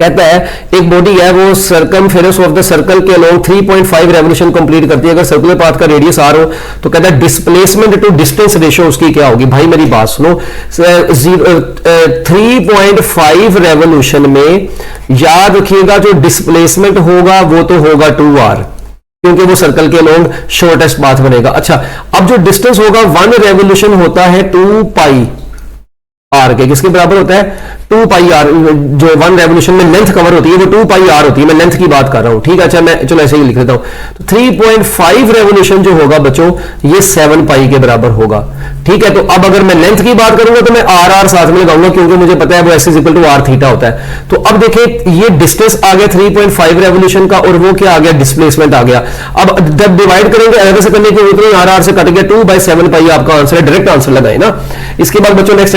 कहता है एक बॉडी है वो सर्कमफेरेंस ऑफ द सर्कल के अलोंग 3.5 रेवोल्यूशन कंप्लीट करती है। अगर सर्कुलर पाथ का रेडियस आर हो तो कहता है डिस्प्लेसमेंट टू डिस्टेंस रेशियो उसकी क्या होगी। भाई मेरी बात सुनो, 3.5 रेवोल्यूशन में याद रखिएगा जो डिस्प्लेसमेंट होगा वो तो होगा 2r, क्योंकि वो सर्कल के अलोंग शॉर्टेस्ट पाथ बनेगा। अच्छा, अब जो डिस्टेंस होगा 1 रेवोल्यूशन होता है 2 पाई आर के, किसके बराबर होता है 2 पाई आर। जो 1 रेवोल्यूशन में लेंथ कवर होती है वो 2 पाई आर होती है, मैं लेंथ की बात कर रहा हूं, ठीक है। अच्छा, मैं चलो ऐसे ही लिख देता हूं। तो 3.5 रेवोल्यूशन जो होगा बच्चों ये 7 पाई के बराबर होगा, ठीक है। तो अब अगर मैं लेंथ की बात करूंगा तो मैं आर आर साथ में लगाऊंगा, क्योंकि मुझे पता है वो S equal to R theta होता है। तो अब देखिए ये डिस्टेंस आ गया 3.5 रेवोल्यूशन का, और वो क्या आ गया, डिस्प्लेसमेंट आ गया। अब जब डिवाइड करेंगे ऐसे करने की जरूरत नहीं, आर आर से कट गया 2/7 पाई आपका आंसर है, डायरेक्ट आंसर लगाए ना। इसके बाद बच्चों नेक्स्ट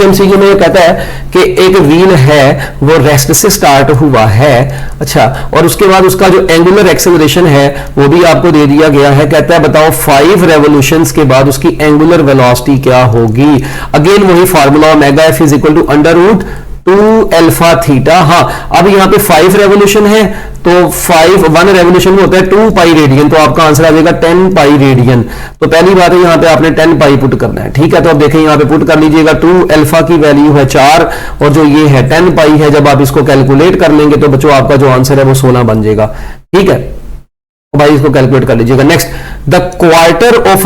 एमसीक्यू में कहता है कि एक व्हील है वो रेस्ट से स्टार्ट हुआ है, अच्छा, और उसके बाद उसका जो एंगुलर एक्सेलरेशन है वो भी आपको दे दिया गया है। कहता है बताओ 5 रेवोल्यूशंस के बाद उसकी एंगुलर वेलोसिटी क्या होगी। अगेन वही formula omega F is equal to under root 2 alpha theta. हाँ, अब यहां पे 5 रेवोल्यूशन है तो 1 रेवोल्यूशन में होता है 2 पाई रेडियन, तो आपका आंसर आ जाएगा 10 पाई रेडियन। तो पहली बात है यहां पे आपने 10 पाई पुट करना है, ठीक है। तो अब देखें यहां पे पुट कर लीजिएगा 2 अल्फा की वैल्यू है 4 और जो ये है 10 पाई है। जब आप इसको कैलकुलेट कर लेंगे तो बच्चों आपका जो आंसर है वो 16 बन जाएगा, ठीक है। तो भाई इसको कैलकुलेट कर लीजिएगा। Next, the quarter of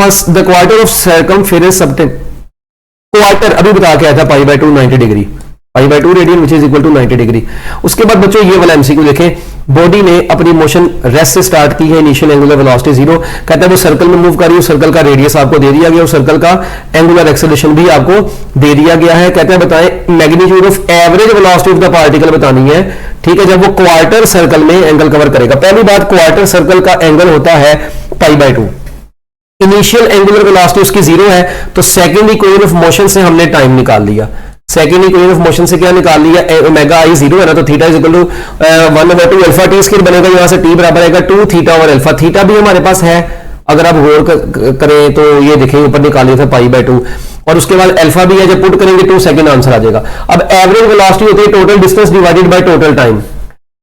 circumference subtends, quarter अभी बता के आया था π/2 90 degree, π/2 radian which is equal to 90 degree. उसके बाद बच्चों ये वाला एमसीक्यू देखें, बॉडी ने अपनी मोशन रेस्ट से स्टार्ट की है, इनिशियल एंगुलर वेलोसिटी 0। कहता है वो सर्कल में मूव कर रही है, सर्कल का रेडियस आपको दे दिया गया और सर्कल का एंगुलर एक्सेलरेशन भी आपको दे दिया गया है। कहता है बताएं magnitude of average velocity of the particle बतानी है, ठीक है, जब वो क्वार्टर सर्कल में एंगल कवर करेगा। पहली बात, क्वार्टर सर्कल का एंगल होता है π/2। इनिशियल एंगुलर वेलोसिटी उसकी 0 है, तो सेकेंड इक्वेशन ऑफ मोशन से हमने टाइम निकाल लिया। सेकेंड इक्वेशन ऑफ मोशन से क्या निकाल लिया, ओमेगा आई 0 है ना, तो theta is equal to 1/2 alpha T square बनेगा। यहां से टी बराबर आएगा 2 थीटा और अल्फा। थीटा भी हमारे पास है, अगर आप गौर करें तो ये देखें ऊपर निकाल लिया था π/2, और उसके बाद अल्फा भी है, जब पुट करेंगे 2 सेकंड आंसर आ जाएगा। अब एवरेज वेलोसिटी होती है total distance divided by total time.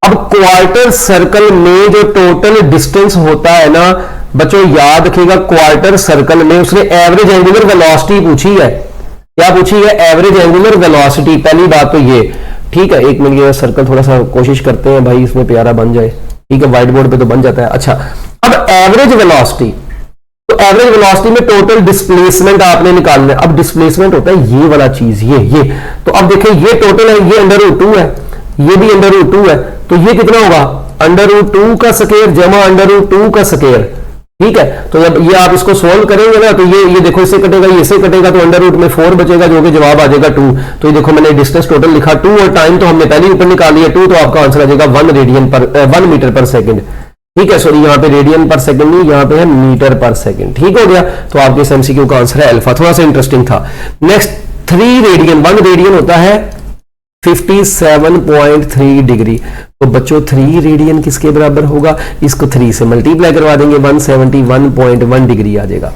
अब क्वार्टर सर्कल में जो टोटल डिस्टेंस होता है ना बच्चों, याद रखिएगा क्वार्टर सर्कल में उसने एवरेज एंगुलर वेलोसिटी पूछी है। क्या पूछी है, एवरेज एंगुलर वेलोसिटी। पहली बात तो ये, ठीक है। एक मिनट, ये सर्कल थोड़ा सा कोशिश करते हैं भाई इसमें प्यारा बन जाए, ठीक है, व्हाइट बोर्ड पे तो बन जाता है। अच्छा, अब एवरेज वेलोसिटी, तो एवरेज वेलोसिटी में टोटल डिस्प्लेसमेंट आपने निकालना है। अब डिस्प्लेसमेंट होता है ये वाला चीज, ये तो अब देखिए ये टोटल है, ये √2 है, ये भी √2 है, तो ये कितना होगा √2 का स्क्वायर जमा √2 का स्क्वायर, ठीक है। तो जब ये आप इसको सोल्व करेंगे ना तो ये देखो इससे कटेगा, ये से कटेगा, तो अंडर में 4 बचेगा, जो कि जवाब आ जाएगा 2। तो ये देखो मैंने डिस्टेंस टोटल लिखा 2 और टाइम तो हमने पहले ऊपर निकाल लिया 2, तो आपका आंसर आ जाएगा 1 मीटर पर सेकंड, ठीक है। सॉरी, यहाँ पे रेडियन पर सेकंड नहीं, यहाँ पे है मीटर पर सेकंड, ठीक हो गया। तो आपके इस एमसीक्यू का आंसर है अल्फा, थोड़ा सा इंटरेस्टिंग था। नेक्स्ट, 3 रेडियन, 1 रेडियन होता है 57.3 डिग्री। तो बच्चों 3 रेडियन किसके बराबर होगा, इसको 3 से मल्टीप्लाई करवा देंगे, 171.1 डिग्री आ जाएगा,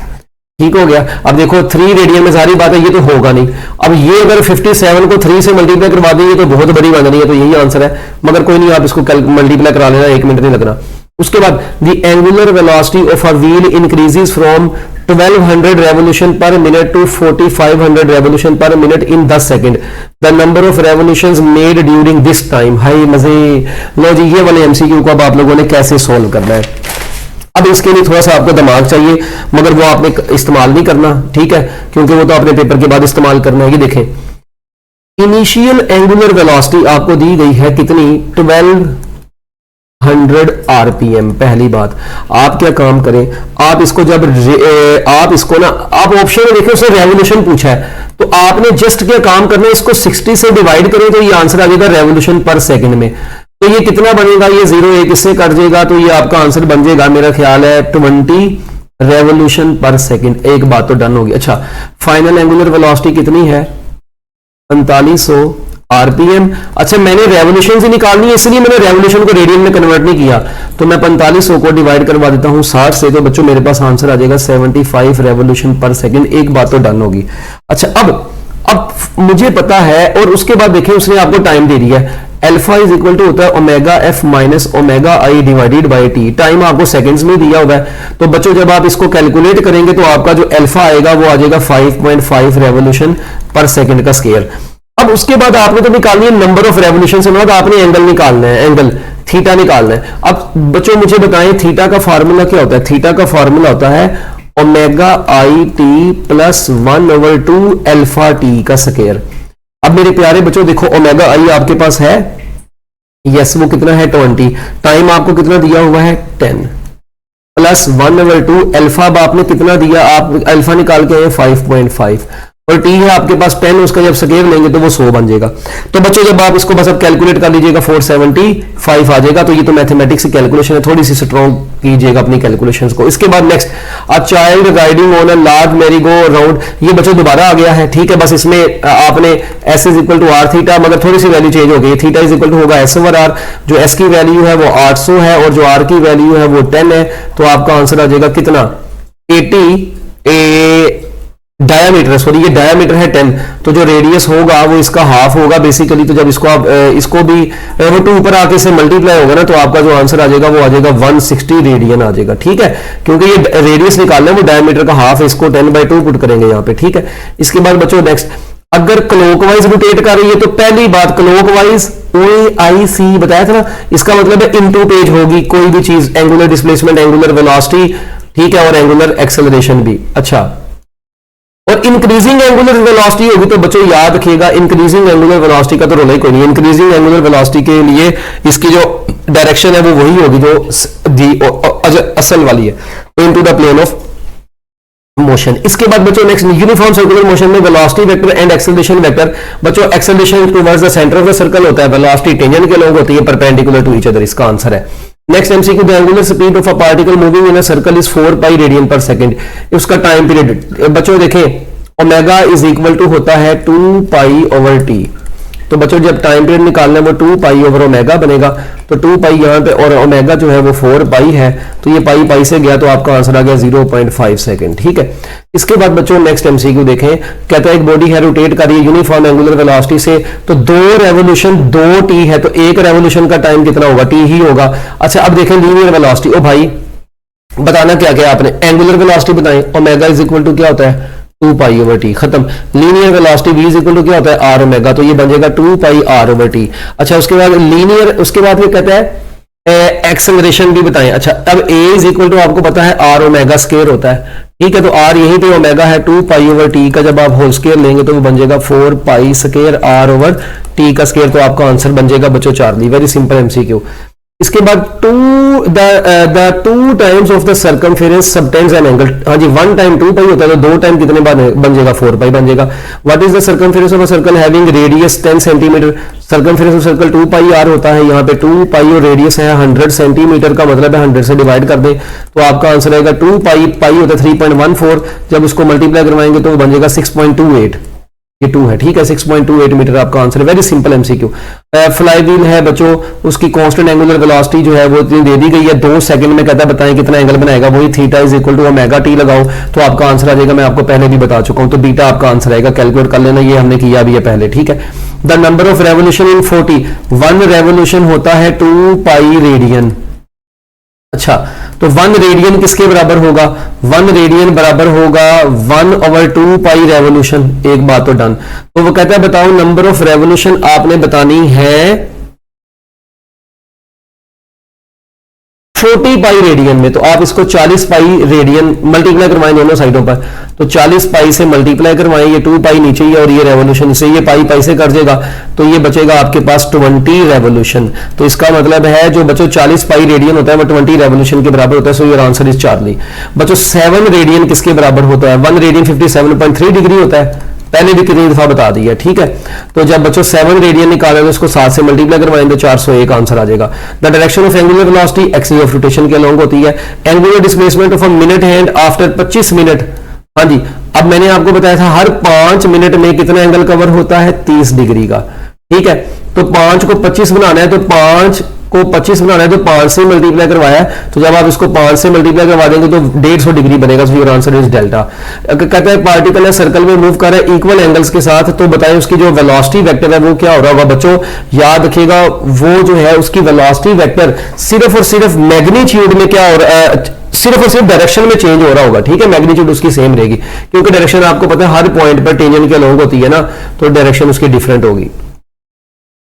ठीक हो गया। अब देखो 3 रेडियन में सारी बात है, ये तो होगा नहीं। अब ये अगर 57 को 3 से मल्टीप्लाई करवा देंगे तो बहुत बड़ी बात नहीं है, तो यही आंसर है, मगर कोई नहीं, आप इसको मल्टीप्लाई करा लेना, 1 मिनट नहीं लगना। उसके बाद the angular velocity of a wheel increases from 1200 revolution per minute to 4500 revolution per minute in 10 second. The number of revolutions made during this time. हाय मजे, लो जी ये वाले एमसीक्यू को अब आप लोगों ने कैसे सोल्व करना है। अब इसके लिए थोड़ा सा आपको दिमाग चाहिए, मगर वो आपने इस्तेमाल नहीं करना, ठीक है, क्योंकि वो तो अपने पेपर के बाद इस्तेमाल करना है। ये देखें, इनिशियल एंगुलर वेलोसिटी आपको दी गई है कितनी, 1200 आरपीएम। पहली बात, आप क्या काम करें, आप इसको जब आप इसको ना, आप ऑप्शन में देखें उसने रेवोल्यूशन पूछा है, तो आपने जस्ट क्या काम करना है, इसको 60 से डिवाइड करें तो ये आंसर आ जाएगा रेवोल्यूशन पर सेकंड में। तो ये कितना बनेगा, ये 0 1 इससे कट जाएगा, तो ये आपका आंसर बन जाएगा, मेरा ख्याल है 20 रेवोल्यूशन पर सेकंड। एक बात तो डन होगी। अच्छा, फाइनल एंगुलर वेलोसिटी कितनी है, 4500 आरपीएम। अच्छा, मैंने रेवोल्यूशन से निकालनी है, इसलिए मैंने रेवोल्यूशन को रेडियन में कन्वर्ट नहीं किया, तो मैं 4500 को डिवाइड करवा देता हूं 60 से, तो बच्चों मेरे पास आंसर आ जाएगा 75 रेवोल्यूशन पर सेकंड। एक बात तो डन होगी। अच्छा, अब अब मुझे पता है, और उसके बाद देखें उसने आपको टाइम दे दिया है, अल्फा इज इक्वल टू होता है omega F minus omega I divided by T. Time आपको सेकंड्स में दिया हुआ है। तो बच्चों जब आप इसको कैलकुलेट करेंगे तो आपका जो अल्फा आएगा वो आ जाएगा 5.5 रेवोल्यूशन पर सेकंड का स्केयर। अब उसके बाद आपने तो निकालनी है नंबर ऑफ रेवोल्यूशन से, मतलब आपने एंगल निकालना है, एंगल थीटा निकालना है। अब बच्चों मुझे बताएं थीटा का फार्मूला क्या होता है। थीटा का फार्मूला होता है omega i t plus 1/2 alpha T का स्केयर। अब मेरे प्यारे बच्चों देखो ओमेगा आई आपके पास है, यस वो कितना है 20, टाइम आपको कितना दिया हुआ है 10, प्लस 1/2 अल्फा आपने कितना दिया, आप अल्फा निकाल के आए 5.5 और टी है आपके पास 10, उसका जब स्केयर लेंगे तो वो 100 बन जाएगा। तो बच्चों जब आप इसको बस अब कैलकुलेट कर लीजिएगा 475 आ जाएगा। तो ये तो मैथमेटिक्स की कैलकुलेशन है, थोड़ी सी स्ट्रॉन्ग कीजिएगा अपनी कैलकुलेशंस को। इसके बाद next, a child riding on a large merry go round, ये बच्चों दोबारा आ गया है, ठीक है। बस इसमें आपने S is equal to R theta, मगर थोड़ी सी वैल्यू चेंज हो गई। थीटा इज इक्वल टू होगा एस ओवर आर, जो एस की वैल्यू है वो 800 है और जो आर की वैल्यू है वो 10 है। तो आपका आंसर आ जाएगा कितना 80 डायामीटर, सॉरी ये डायामीटर है 10, तो जो रेडियस होगा वो इसका हाफ होगा बेसिकली। तो जब इसको आप इसको भी वो 2 ऊपर आके से मल्टीप्लाई होगा ना, तो आपका जो आंसर आ जाएगा वो आ जाएगा 160 रेडियन आ जाएगा, ठीक है। क्योंकि ये रेडियस निकालना है वो डायामीटर का हाफ है, इसको 10/2 पुट करेंगे यहाँ पे, ठीक है। इसके बाद बच्चों नेक्स्ट, अगर क्लॉकवाइज रोटेट कर रही है तो पहली बात क्लॉकवाइज OAIC बताया था ना, इसका मतलब है इनटू पेज होगी कोई भी चीज, एंगुलर डिस्प्लेसमेंट, एंगुलर वेलोसिटी, ठीक है, और एंगुलर एक्सेलरेशन भी। अच्छा, और इंक्रीजिंग एंगुलर वेलोसिटी होगी तो बच्चों याद रखिएगा इंक्रीजिंग एंगुलर वेलोसिटी का तो रोल ही कोई नहीं। इंक्रीजिंग एंगुलर वेलोसिटी के लिए इसकी जो डायरेक्शन है वो वही होगी जो असल वाली है, into the plane of motion. इसके बाद बच्चों नेक्स्ट, यूनिफॉर्म सर्कुलर मोशन में velocity vector and acceleration vector. बच्चों acceleration towards the centre of the circle होता है, वेलोसिटी टेंजेंट के लोग होती है परपेंडिकुलर टू ईच अदर, इसका आंसर है। Next MCQ, the angular speed of a particle moving in a circle is 4 pi radian per second. उसका time period बच्चों देखें ओमेगा इज इक्वल टू होता है 2 पाई ओवर टी। तो बच्चों जब टाइम पीरियड निकालना है वो 2 पाई ओवर ओमेगा बनेगा, तो 2 पाई यहाँ पे और ओमेगा जो है वो 4 पाई है, तो ये पाई पाई से गया तो आपका आंसर आ गया 0.5 सेकंड, ठीक है। इसके बाद बच्चों नेक्स्ट एमसीक्यू देखें, कहता है एक बॉडी है रोटेट कर रही है यूनिफॉर्म एंगुलर वेलोसिटी से, तो 2 रेवोल्यूशन 2 टी है, तो एक रेवोल्यूशन का टाइम कितना होगा, टी ही होगा। अच्छा अब देखें लीनियर वेलोसिटी, ओ भाई बताना क्या क्या आपने, एंगुलर वेलोसिटी बताएं, ओमेगा इज इक्वल टू क्या होता है 2 पाई ओवर टी, खत्म। Linear velocity v is equal to क्या होता है आर ओमेगा, तो ये बन जाएगा 2 पाई आर ओवर टी। अच्छा उसके बाद लीनियर, उसके बाद ये कहता है एक्सेलरेशन भी बताएं। अच्छा अब a इज इक्वल टू आपको पता है आर ओमेगा स्केयर होता है, ठीक है, तो आर यहीं पे ओमेगा है 2 पाई ओवर टी का, जब आप होल स्केयर लेंगे तो वो बन जाएगा 4 pi square R over T का स्केयर, तो आपका आंसर बन जाएगा बच्चों चार्ली। Very simple MCQ. इसके बाद the 2 times of the circumference subtends an angle, हाँ जी 1 टाइम 2 पाई होता है, तो 2 टाइम कितने बन जाएगा 4 पाई बन जाएगा। What is the circumference of a circle having radius 10 centimetre, circumference of circle 2 pi R होता है, यहाँ पे 2 पाई और रेडियस है 100 सेंटीमीटर का, मतलब है 100 से डिवाइड कर दें तो आपका आंसर आएगा 2 पाई, पाई होता है 3.14, जब उसको मल्टीप्लाई करवाएंगे तो वो बन जाएगा 6.28, ये 2 है, ठीक है, 6.28 मीटर आपका आंसर है। Very simple MCQ. Fly wheel है बच्चों, उसकी कांस्टेंट एंगुलर वेलोसिटी जो है वो इतनी दे दी गई है, 2 सेकंड में कहता है बताएं कितना एंगल बनाएगा, वही theta is equal to omega T लगाओ तो आपका आंसर आ जाएगा, मैं आपको पहले भी बता चुका हूं, तो बीटा आपका आंसर आएगा, कैलकुलेट कर लेना, ये हमने किया भी है पहले, ठीक है। The number of revolution in 40, 1 revolution होता है 2 पाई रेडियन। अच्छा तो 1 रेडियन किसके बराबर होगा, 1 रेडियन बराबर होगा 1/2 पाई रेवोल्यूशन। एक बात तो डन। तो वो कहता है बताओ नंबर ऑफ रेवोल्यूशन आपने बतानी है 40 पाई रेडियन में, तो आप इसको 40 पाई रेडियन मल्टीप्लाई करवाएं दोनों साइडों पर, तो 40 पाई से मल्टीप्लाई करवाएं, ये 2 पाई नीचे ही और ये रेवोल्यूशन से ये पाई पाई से कर जाएगा, तो ये बचेगा आपके पास 20 रेवोल्यूशन। तो इसका मतलब है जो बच्चों 40 पाई रेडियन होता है वो 20 रेवोल्यूशन के बराबर होता है, so your answer is Charlie. बच्चों 7 रेडियन किसके बराबर होता है, 1 रेडियन 57.3 डिग्री होता है, पहले भी कितनी दफा बता दिया, ठीक है। तो जब बच्चों 7 रेडियन निकालें तो उसको 7 से मल्टीप्लाई करवाएंगे तो 401 आंसर आ जाएगा। The direction of angular velocity axis of rotation के अलोंग होती है। Angular displacement of a minute hand after 25 minute, हाँ जी अब मैंने आपको बताया था हर 5 मिनट में कितना एंगल कवर होता है 30 डिग्री का, ठीक है। तो 5 को 25 बनाना है तो 5 को 25 बनाना है तो 5 से मल्टीप्लाई करवाया है, तो जब आप इसको 5 से मल्टीप्लाई करवा देंगे तो 150 डिग्री बनेगा। सो योर आंसर इज डेल्टा। कहता है पार्टिकल है सर्कल में मूव कर रहा है इक्वल एंगल्स के साथ, तो बताएं उसकी जो वेलोसिटी वेक्टर है वो क्या हो रहा होगा। बच्चों याद रखिएगा वो जो है उसकी वेलोसिटी वेक्टर सिर्फ और सिर्फ मैग्नीट्यूड में क्या हो रहा है, सिर्फ और सिर्फ डायरेक्शन में चेंज हो रहा होगा, ठीक है। मैग्नीट्यूड उसकी सेम रहेगी क्योंकि डायरेक्शन आपको पता है हर पॉइंट पर टेंजेंट के अलॉन्ग होती है ना, तो डायरेक्शन उसकी डिफरेंट होगी।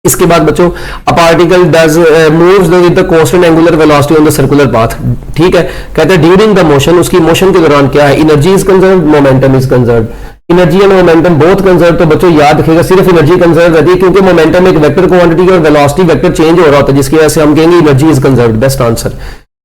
इसके बाद बच्चों a particle does moves with the constant angular velocity on the circular path, ठीक है। कहते हैं ड्यूरिंग द मोशन, उसकी मोशन के दौरान क्या है, energy is conserve, momentum is conserve. Energy and momentum both conserve, तो बच्चों याद रखिएगा सिर्फ एनर्जी कंजर्व रहती है क्योंकि मोमेंटम एक वेक्टर क्वांटिटी और वेलोसिटी वेक्टर चेंज हो रहा होता है, जिसकी वजह से हम कहेंगे energy is conserve, best answer.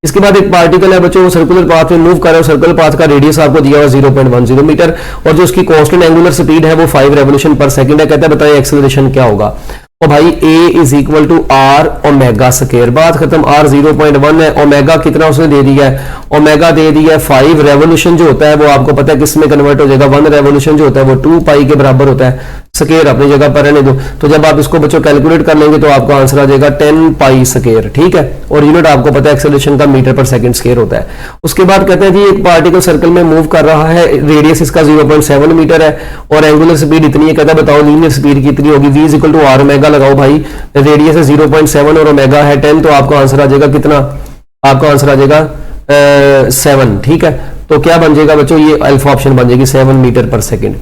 इसके बाद एक पार्टिकल है बच्चों वो सर्कुलर पाथ में मूव कर रहा है, सर्कुलर पाथ का रेडियस आपको दिया हुआ 0.10 मीटर और जो उसकी कांस्टेंट एंगुलर स्पीड है वो 5 रेवोल्यूशन पर सेकंड है। कहता है बताइए एक्सेलरेशन क्या होगा। तो भाई A is equal to R omega square, बात खत्म। R 0.1 है, ओमेगा कितना उसने दे दिया है, ओमेगा दे दिया है 5 रेवोल्यूशन जो होता है वो आपको पता है किस में कन्वर्ट हो जाएगा, 1 रेवोल्यूशन जो होता है वो 2 पाई के बराबर होता है। स्क्वायर अपनी जगह पर रहने दो, तो जब आप इसको बच्चों कैलकुलेट कर लेंगे तो आपका आंसर आ जाएगा 10 पाई स्क्वायर, ठीक है। और यूनिट आपको पता है एक्सेलरेशन का मीटर पर सेकंड स्क्वायर होता है। उसके बाद कहते हैं जी एक पार्टिकल सर्कल में मूव कर रहा है, रेडियस इसका 0.7 मीटर है और एंगुलर स्पीड इतनी है। कहता है बताओ लीनियर स्पीड कितनी होगी। V is equal to R omega लगाओ भाई, रेडियस है 0.7 और ओमेगा है 10, तो आपका आंसर आ जाएगा कितना, आपका आंसर आ जाएगा 7, ठीक है। तो क्या बन जाएगा बच्चों, ये अल्फा ऑप्शन बन जाएगी 7 मीटर पर सेकंड।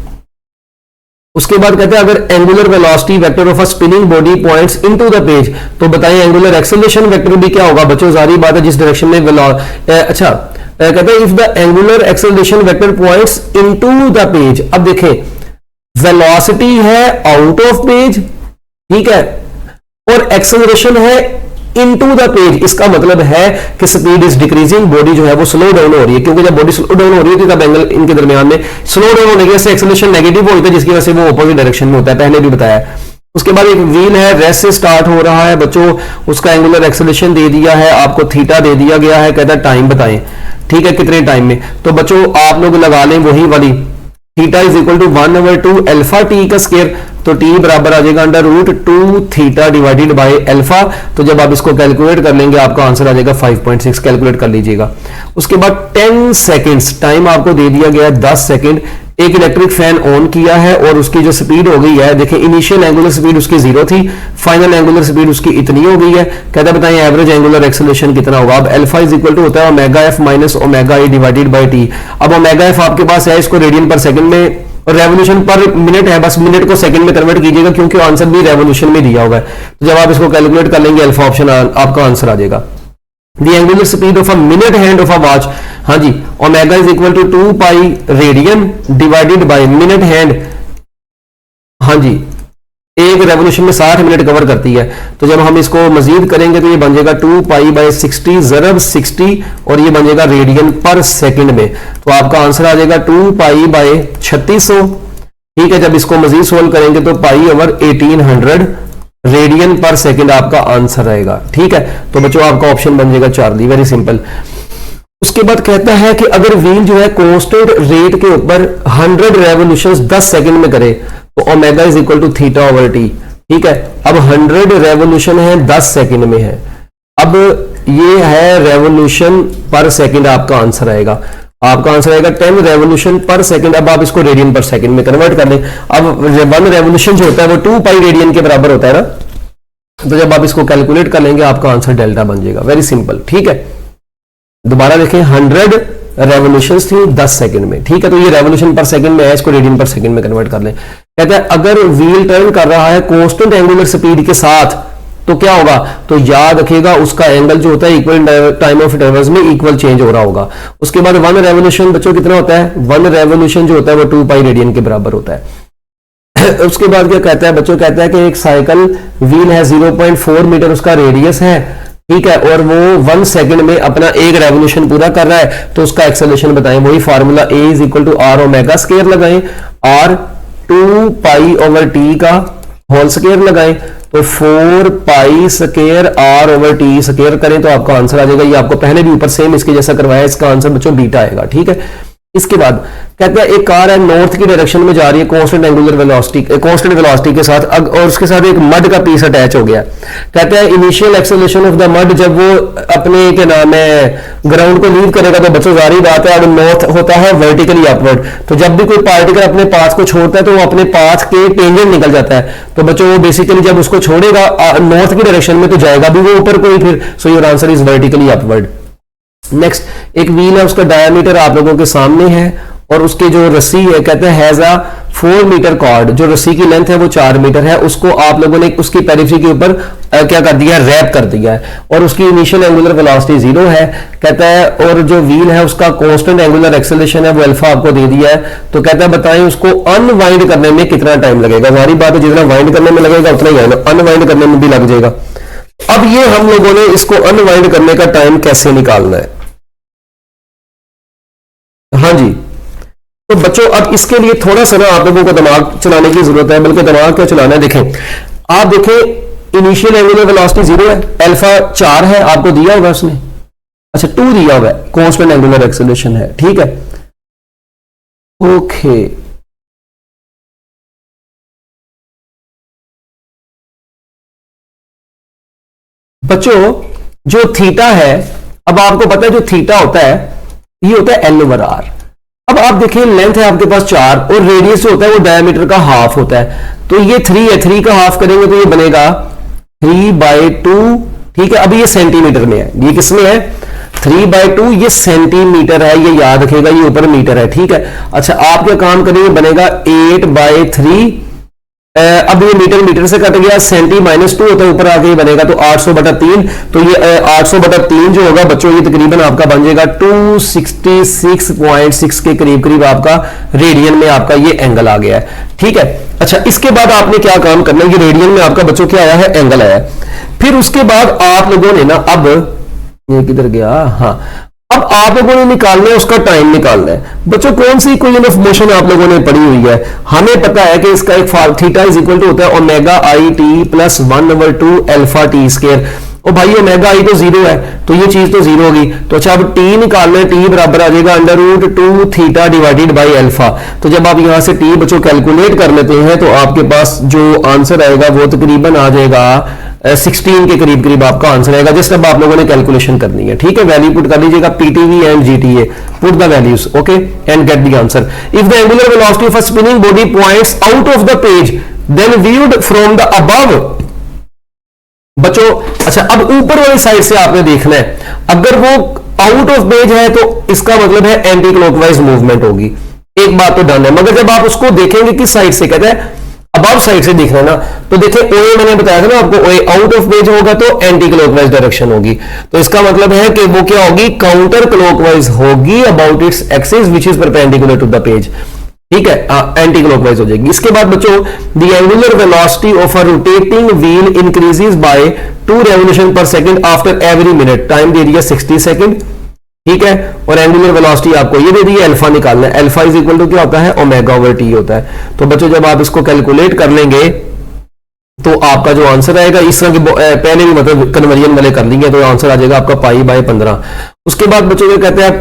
उसके बाद कहते हैं अगर angular velocity vector of a spinning body points into the page, तो बताइए एंगुलर एक्सेलरेशन वेक्टर भी क्या होगा। बच्चों जारी बात है जिस डायरेक्शन में अच्छा कहते हैं if the angular acceleration vector points into the page. अब देखें वेलोसिटी है आउट ऑफ पेज, ठीक है, और एक्सेलरेशन है इनटू द पेज। इसका मतलब है कि स्पीड इज डिक्रीजिंग, बॉडी जो है वो स्लो डाउन हो रही है, क्योंकि जब बॉडी स्लो डाउन हो रही है तब एंगल इनके दरमियान में स्लो डाउन होने की वजह से एक्सेलरेशन नेगेटिव होता है, जिसकी वजह से वो अपोजिट डायरेक्शन में होता है, पहले भी बताया। उसके बाद एक व्हील है, रेस्ट से स्टार्ट हो रहा है बच्चों, उसका एंगुलर एक्सेलरेशन दे दिया है आपको, थीटा दे दिया गया है। कहता है टाइम बताएं, ठीक है, कितने टाइम में। तो बच्चों आप लोग लगा लें वही वाली, theta is equal to 1/2 alpha T का स्क्वायर, तो टी बराबर आ जाएगा √2 थीटा डिवाइडेड बाय अल्फा। तो जब आप इसको कैलकुलेट कर लेंगे आपका आंसर आ जाएगा 5.6, कैलकुलेट कर लीजिएगा। उसके बाद 10 सेकेंड्स टाइम आपको दे दिया गया है, 10 सेकेंड। एक इलेक्ट्रिक फैन ऑन किया है और उसकी जो स्पीड हो गई है, देखिए इनिशियल एंगुलर स्पीड उसकी 0 थी, फाइनल एंगुलर स्पीड उसकी इतनी हो गई है। कहता बताएं एवरेज एंगुलर एक्सेलरेशन कितना होगा। अब अल्फा इज इक्वल टू होता है omega F minus omega A divided by T. अब ओमेगा एफ आपके पास है, इसको रेडियन पर सेकंड में, रेवोल्यूशन पर मिनट है, बस मिनट को सेकंड में कन्वर्ट कीजिएगा क्योंकि आंसर भी रेवोल्यूशन में दिया होगा है। तो जब आप इसको कैलकुलेट कर लेंगे अल्फा ऑप्शन आपका आंसर आ जाएगा। The angular speed of a minute hand of a watch, हाँ जी, omega is equal to 2 pi radian divided by minute hand, हाँ जी, एक रेवोल्यूशन में 60 मिनट कवर करती है। तो जब हम इसको मजीद करेंगे तो ये बन जाएगा 2 पाई बाय 60 ज़रब 60 और ये बन जाएगा रेडियन पर सेकंड में। तो आपका आंसर आ जाएगा 2 पाई बाय 3600, ठीक है। जब इसको मजीद सोल्व करेंगे तो pi over 1800 radian per second आपका आंसर आएगा, ठीक है। तो बच्चों आपका ऑप्शन बन जाएगा चार्ली, वेरी सिंपल। उसके बाद कहता है कि अगर व्हील जो है कांस्टेंट रेट के ऊपर 100 रेवोल्यूशंस 10 सेकंड में करे तो omega is equal to theta over T, ठीक है। अब 100 रेवोल्यूशन है 10 सेकंड में है, अब ये है रेवोल्यूशन पर सेकंड, आपका आंसर आएगा, आपका आंसर आएगा 10 रेवोल्यूशन पर सेकंड। अब आप इसको रेडियन पर सेकंड में कन्वर्ट कर लें। अब 1 रेवोल्यूशन जो होता है वो 2 पाई रेडियन के बराबर होता है ना, तो जब आप इसको कैलकुलेट कर लेंगे आपका आंसर डेल्टा बन जाएगा, वेरी सिंपल, ठीक है। दोबारा देखें 100 रेवोल्यूशंस थी 10 सेकंड में, ठीक है। तो ये रेवोल्यूशन पर सेकंड में है, इसको रेडियन पर सेकंड में कन्वर्ट कर लें। कहता है अगर व्हील टर्न कर रहा है कांस्टेंट एंगुलर स्पीड के साथ तो क्या होगा, तो याद रखिएगा उसका एंगल जो होता है इक्वल टाइम ऑफ इंटरवल्स में इक्वल चेंज हो रहा होगा। उसके बाद 1 रेवोल्यूशन बच्चों कितना होता है, 1 रेवोल्यूशन जो होता है वो 2 पाई रेडियन के बराबर होता है। उसके बाद क्या कहता है बच्चों, कहता है कि एक साइकिल व्हील है 0.4 मीटर उसका रेडियस है, ठीक है, और वो 1 सेकंड में अपना एक रेवोल्यूशन पूरा कर रहा है, तो उसका एक्सेलरेशन बताएं। वही formula A is equal to R omega square लगाएं, R 2 पाई ओवर टी का होल स्क्वायर लगाएं, तो 4 pi square R over T square करें तो आपका आंसर आ जाएगा। ये आपको पहले भी ऊपर सेम इसके जैसा करवाया, इसका आंसर बच्चों बीटा आएगा, ठीक है। इसके बाद कहता है एक कार है नॉर्थ की डायरेक्शन में जा रही है constant angular velocity constant velocity के साथ और उसके साथ एक मड का पीस अटैच हो गया। कहता है initial acceleration of the mud, जब वो अपने क्या नाम है ग्राउंड को लीव करेगा तो बच्चों जारी बात है, और नॉर्थ होता है वर्टिकली अपवर्ड, तो जब भी कोई पार्टिकल अपने पाथ को छोड़ता है तो वो अपने पाथ के टेंजेंट निकल जाता है, तो बच्चों वो बेसिकली जब उसको छोड़ेगा नॉर्थ की डायरेक्शन में तो जाएगा भी वो ऊपर को ही फिर। सो your answer is vertically upward. Next एक व्हील है, उसका डायमीटर आप लोगों के सामने है और उसके जो रस्सी है कहते हैं हैज अ 4 मीटर कॉर्ड, जो रस्सी की लेंथ है वो 4 मीटर है, उसको आप लोगों ने उसकी पेरिफेरी के ऊपर क्या कर दिया, रैप कर दिया है, और उसकी इनिशियल एंगुलर वेलोसिटी 0 है कहता है, और जो व्हील है उसका कांस्टेंट एंगुलर एक्सेलरेशन है वो अल्फा आपको दे दिया है। तो कहता है बताएं उसको अनवाइंड करने में कितना टाइम लगेगा। हमारी बात है जितना वाइंड करने में लगेगा उतना ही अनवाइंड करने में भी लग जाएगा। अब ये हम लोगों ने इसको अनवाइंड करने का टाइम कैसे निकालना है। हाँ जी, तो बच्चों अब इसके लिए थोड़ा सा ना आप लोगों को दिमाग चलाने की जरूरत है, बल्कि दिमाग क्या चलाना है। देखें आप देखें इनिशियल एंगुलर वेलोसिटी 0 है, अल्फा 4 है, आपको दिया होगा उसने, अच्छा 2 दिया हुआ है, कांस्टेंट एंगुलर एक्सेलरेशन है, ठीक है ओके। बच्चों जो थीटा है, अब आपको पता है जो थीटा होता है ये होता है L ओवर R। अब आप देखिए लेंथ है आपके पास 4 और रेडियस जो होता है वो डायमीटर का हाफ होता है, तो ये 3 है, 3 का हाफ करेंगे तो ये बनेगा 3/2, ठीक है। अब ये सेंटीमीटर में है, ये किसमें है 3/2, ये सेंटीमीटर है, ये याद रखेगा, ये ऊपर मीटर है, ठीक है। अच्छा आप क्या काम करेंगे, बनेगा 8/3, अब ये मीटर मीटर से कट गया, सेंटी -2 होता है, ऊपर आके ही बनेगा तो 800/3, तो ये 800/3 जो होगा बच्चों ये तकरीबन आपका बन जाएगा 266.6 के करीब करीब आपका रेडियन में आपका ये एंगल आ गया है, ठीक है। अच्छा इसके बाद आपने क्या काम करना है, ये रेडियन में आपका बच्चों क्या आया है, एंगल आया है। फिर उसके बाद आप लोगों ने ना, अब ये किधर गया, हाँ अब आप लोगों ने निकालना है उसका टाइम निकालना है। बच्चों कौन सी इक्वेशन ऑफ मोशन आप लोगों ने पढ़ी हुई है, हमें पता है कि इसका एक थीटा इज इक्वल टू होता है omega i t plus 1/2 alpha T square. ओ भाई ओमेगा आई तो 0 है तो ये चीज तो 0 होगी, तो अच्छा अब टी निकालना है, टी बराबर आ जाएगा √2 थीटा डिवाइडेड बाई अल्फा। तो जब आप यहां से टी बच्चों कैलकुलेट कर लेते हैं तो आपके पास जो आंसर आएगा वो तकरीबन आ जाएगा 16 के करीब करीब आपका आंसर आएगा, जिस अब आप लोगों ने कैलकुलेशन करनी है, ठीक है। वैल्यू पुट कर लीजिएगा PTV and GTA, put the values okay and get the answer. If the angular velocity of a spinning body points out of the page then viewed from the above. बच्चों अच्छा अब ऊपर वाली side से आपने देखना है, अगर वो आउट ऑफ पेज है तो इसका मतलब है एंटी क्लॉकवाइज मूवमेंट होगी, एक बात तो डन है। मगर जब आप उसको देखेंगे किस साइड से, कहते हैं अबव साइड से देखना ना, तो देखिए ओए मैंने बताया था ना आपको, ओए आउट ऑफ पेज होगा तो एंटी क्लॉकवाइज डायरेक्शन होगी, तो इसका मतलब है कि वो क्या होगी, काउंटर क्लॉकवाइज होगी about its axis which is perpendicular to the page, ठीक है, एंटी क्लॉकवाइज हो जाएगी। इसके बाद बच्चों the angular velocity of a rotating wheel increases by 2 revolution per second after every minute, time दे दिया 60 सेकंड, ठीक है। और एंगुलर वेलोसिटी आपको ये दे दी है, अल्फा निकालना है, अल्फा इज इक्वल टू क्या होता है, ओमेगा ओवर टी होता है। तो बच्चों जब आप इसको कैलकुलेट कर लेंगे तो आपका जो आंसर आएगा, इस तरह के पहले भी मतलब कन्वर्जन वाले कर लेंगे तो आंसर आ जाएगा आपका π/15। उसके बाद बच्चों ये कहते हैं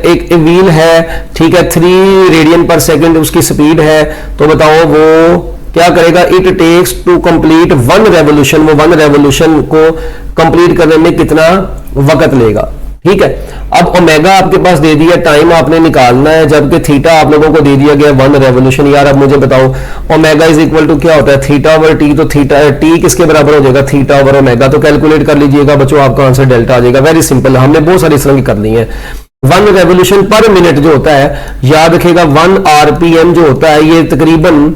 एक व्हील है, ठीक है, 3 रेडियन पर सेकंड उसकी स्पीड है, तो बताओ वो क्या करेगा, it takes to complete 1 revolution, वो 1 रेवोल्यूशन को कंप्लीट करने में कितना वक्त लेगा, ठीक है। अब ओमेगा आपके पास दे दिया, टाइम आपने निकालना है, जबकि थीटा आप लोगों को दे दिया गया 1 रेवोल्यूशन। यार अब मुझे बताओ ओमेगा इज इक्वल टू क्या होता है, थीटा ओवर टी, तो थीटा टी किसके बराबर हो जाएगा, थीटा ओवर ओमेगा, तो कैलकुलेट कर लीजिएगा बच्चों आपका आंसर डेल्टा आ जाएगा। वेरी सिंपल, हमने बहुत सारी इस तरह की कर ली है। 1 रेवोल्यूशन पर मिनट जो होता है, याद रखेगा 1 RPM जो होता है, ये तकरीबन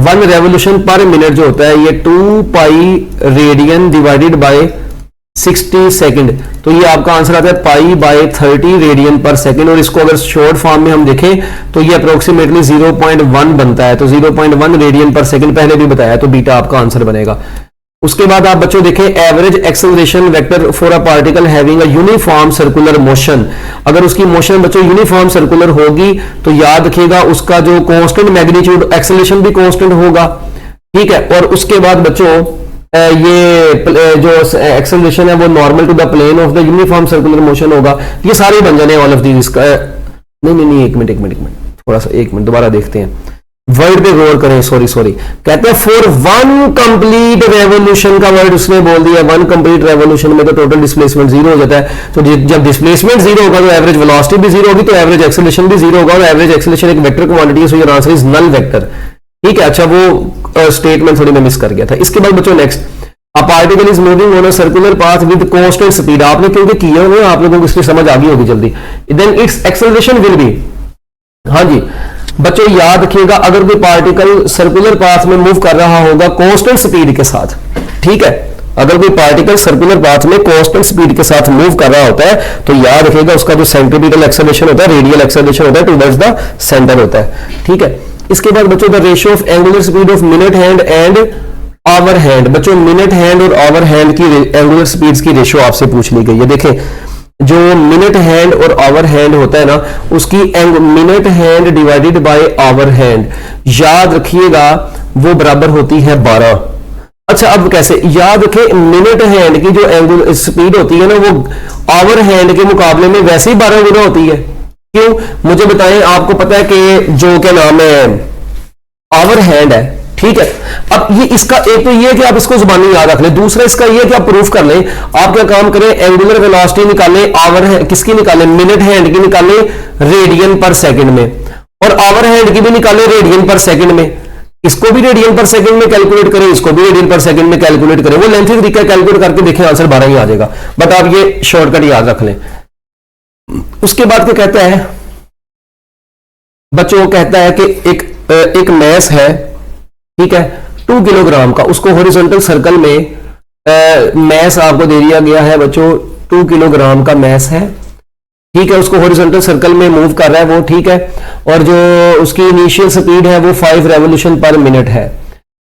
1 रेवोल्यूशन पर मिनट जो होता है ये 2 pi radian divided bye 60 second, तो ये आपका आंसर आता है π/30 रेडियन पर सेकंड। और इसको अगर शॉर्ट फॉर्म में हम देखें तो ये अप्रोक्सीमेटली 0.1 बनता है, तो 0.1 रेडियन पर सेकंड पहले भी बताया, तो बीटा आपका आंसर बनेगा। उसके बाद आप बच्चों देखें average acceleration vector for a particle having a uniform circular motion, अगर उसकी मोशन बच्चों यूनिफॉर्म सर्कुलर होगी तो याद रखिएगा उसका जो कांस्टेंट मैग्नीट्यूड एक्सेलरेशन भी कांस्टेंट होगा, ठीक है। और उसके बाद बच्चों ये जो एक्सेलरेशन है वो normal to the plane of the uniform circular motion होगा। ये सारे बन जाने ऑल ऑफ दीज, नहीं, एक मिनट, थोड़ा सा एक मिनट दोबारा देखते हैं, वर्ड पे गौर करें। सॉरी कहते हैं फॉर वन कंप्लीट रेवोल्यूशन का वर्ड उसने बोल दिया। वन कंप्लीट रेवोल्यूशन में तो टोटल डिस्प्लेसमेंट जीरो हो जाता है। तो जब डिस्प्लेसमेंट जीरो होगा तो एवरेज वेलोसिटी भी जीरो होगी, तो एवरेज एक्सेलरेशन भी जीरो होगा, और एवरेज एक्सेलरेशन एक वेक्टर क्वांटिटी है, so your answer is null vector. ठीक है, अच्छा वो स्टेटमेंट थोड़ी मैं मिस कर गया था। इसके बाद बच्चों next, a particle is moving on a circular path with constant speed. आपने क्योंकि किए हुए आप लोगों को इसकी समझ आ गई होगी जल्दी। Then its acceleration will be, हाँ जी बच्चों याद रखिएगा, अगर कोई पार्टिकल सर्कुलर पाथ में मूव कर रहा होगा कांस्टेंट स्पीड के साथ, ठीक है, अगर कोई पार्टिकल सर्कुलर पाथ में कांस्टेंट स्पीड के साथ मूव कर रहा होता है तो याद रखिएगा उसका जो सेंट्रीपिटल एक्सेलरेशन होता है, रेडियल एक्सेलरेशन होता है, टुवर्ड्स द सेंटर होता है। ठीक है, इसके बाद बच्चों the ratio of angular speed of minute hand and hour hand. बच्चों मिनट हैंड और आवर हैंड की एंगुलर स्पीड्स की रेशियो आपसे पूछ ली गई है। देखें जो मिनट हैंड और आवर हैंड होता है ना, उसकी minute hand divided by hour hand, याद रखिएगा वो बराबर होती है 12। अच्छा अब कैसे याद रखें, मिनट हैंड की जो एंगुलर स्पीड होती है ना वो आवर हैंड के मुकाबले में वैसे ही 12 गुना होती है। क्यों मुझे बताएं, आपको पता है कि जो क्या नाम है आवर हैंड है, ठीक है, अब ये इसका एक तो ये कि आप इसको जुबानी याद रख लें, दूसरा इसका ये कि आप प्रूफ कर लें। आप क्या काम करें, एंगुलर वेलोसिटी निकालें, आवर किसकी निकालें, मिनट हैंड की निकालें रेडियन पर सेकंड में, और आवर हैंड की भी निकालें रेडियन पर सेकंड में। इसको भी रेडियन पर सेकंड में कैलकुलेट करें, इसको भी रेडियन पर सेकंड में कैलकुलेट करें, वो लेंथी तरीका कैलकुलेट करके देखें आंसर 12 ही आ जाएगा। बट आप ये शॉर्टकट याद रख लें। उसके बाद क्या कहता है बच्चों, कहता है कि एक मैस है, ठीक है, 2 किलोग्राम का, उसको हॉरिजॉन्टल सर्कल में मैस आपको दे दिया गया है बच्चों, 2 किलोग्राम का मैस है, ठीक है, उसको हॉरिजॉन्टल सर्कल में मूव कर रहा है वो, ठीक है, और जो उसकी इनिशियल स्पीड है वो 5 रेवोल्यूशन पर मिनट है,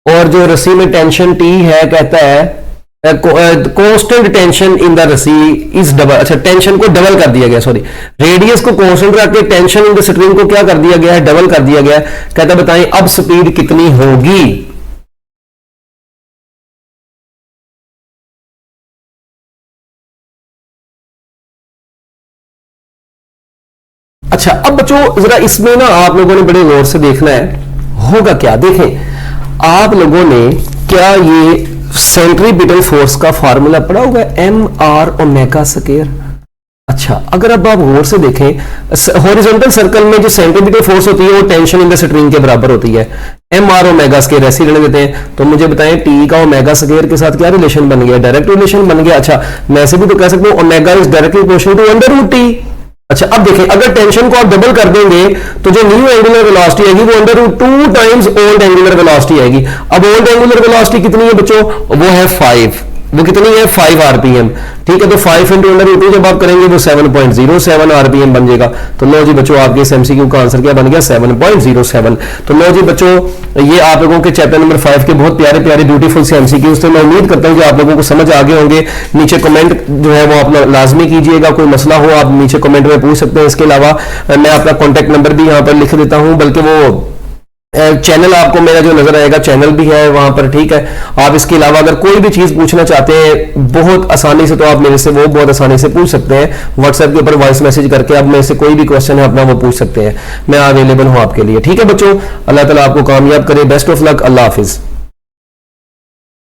और जो रस्सी में टेंशन टी है, कहता है कांस्टेंट टेंशन इन द रस्सी इज डबल। अच्छा टेंशन को डबल कर दिया गया, सॉरी रेडियस को कांस्टेंट रख के टेंशन इन द स्ट्रिंग को क्या कर दिया गया है, डबल कर दिया गया है। कहता बताएं अब स्पीड कितनी होगी। अच्छा अब बच्चों जरा इसमें ना आप लोगों ने बड़े गौर से देखना है होगा क्या। देखें आप लोगों ने क्या ये सेंट्रीपिटल फोर्स का फार्मूला पढ़ा होगा, एम आर ओमेगा स्क्वायर। अच्छा अगर अब आप गौर से देखें हॉरिजॉन्टल सर्कल में जो सेंट्रीपिटल फोर्स होती है वो टेंशन इन द स्ट्रिंग के बराबर होती है, एम आर ओमेगा स्क्वायर ऐसे रहने देते हैं। तो मुझे बताएं टी का ओमेगा स्क्वायर के साथ क्या रिलेशन बन गया, डायरेक्ट रिलेशन बन गया। अच्छा मैं ऐसे भी तो कह सकता हूं omega is directly proportional to under root T. अच्छा अब देखें अगर टेंशन को आप डबल कर देंगे तो जो न्यू एंगुलर वेलोसिटी आएगी वो अंडर root 2 times old angular velocity आएगी। अब ओल्ड एंगुलर वेलोसिटी कितनी है बच्चों, वो है 5, वो कितनी है 5 आरपीएम, ठीक है, तो 5 इंटू अंडर रूट 2 जब आप करेंगे वो 7.07 आरपीएम बन जाएगा। तो लो जी बच्चों आपके इस एमसीक्यू का आंसर क्या बन गया 7.07। तो लो जी बच्चों ये आप लोगों के चैप्टर नंबर 5 के बहुत प्यारे प्यारे ब्यूटीफुल से एमसीक्यूज थे। मैं उम्मीद करता हूं कि आप लोगों को समझ आ गए होंगे। नीचे कमेंट जो है वो अपना लाजमी कीजिएगा, कोई मसला हो आप नीचे कमेंट में पूछ सकते हैं। इसके अलावा मैं अपना कॉन्टैक्ट नंबर भी यहाँ पर लिख देता हूँ, बल्कि वो चैनल आपको मेरा जो नजर आएगा चैनल भी है वहां पर, ठीक है। आप इसके अलावा अगर कोई भी चीज पूछना चाहते हैं बहुत आसानी से तो आप मेरे से वो बहुत आसानी से पूछ सकते हैं, व्हाट्सएप के ऊपर वॉइस मैसेज करके आप मेरे से कोई भी क्वेश्चन है अपना वो पूछ सकते हैं, मैं अवेलेबल हूं आपके लिए, ठीक है बच्चों। अल्लाह ताला आपको कामयाब करे, best of luck, Allah Hafiz.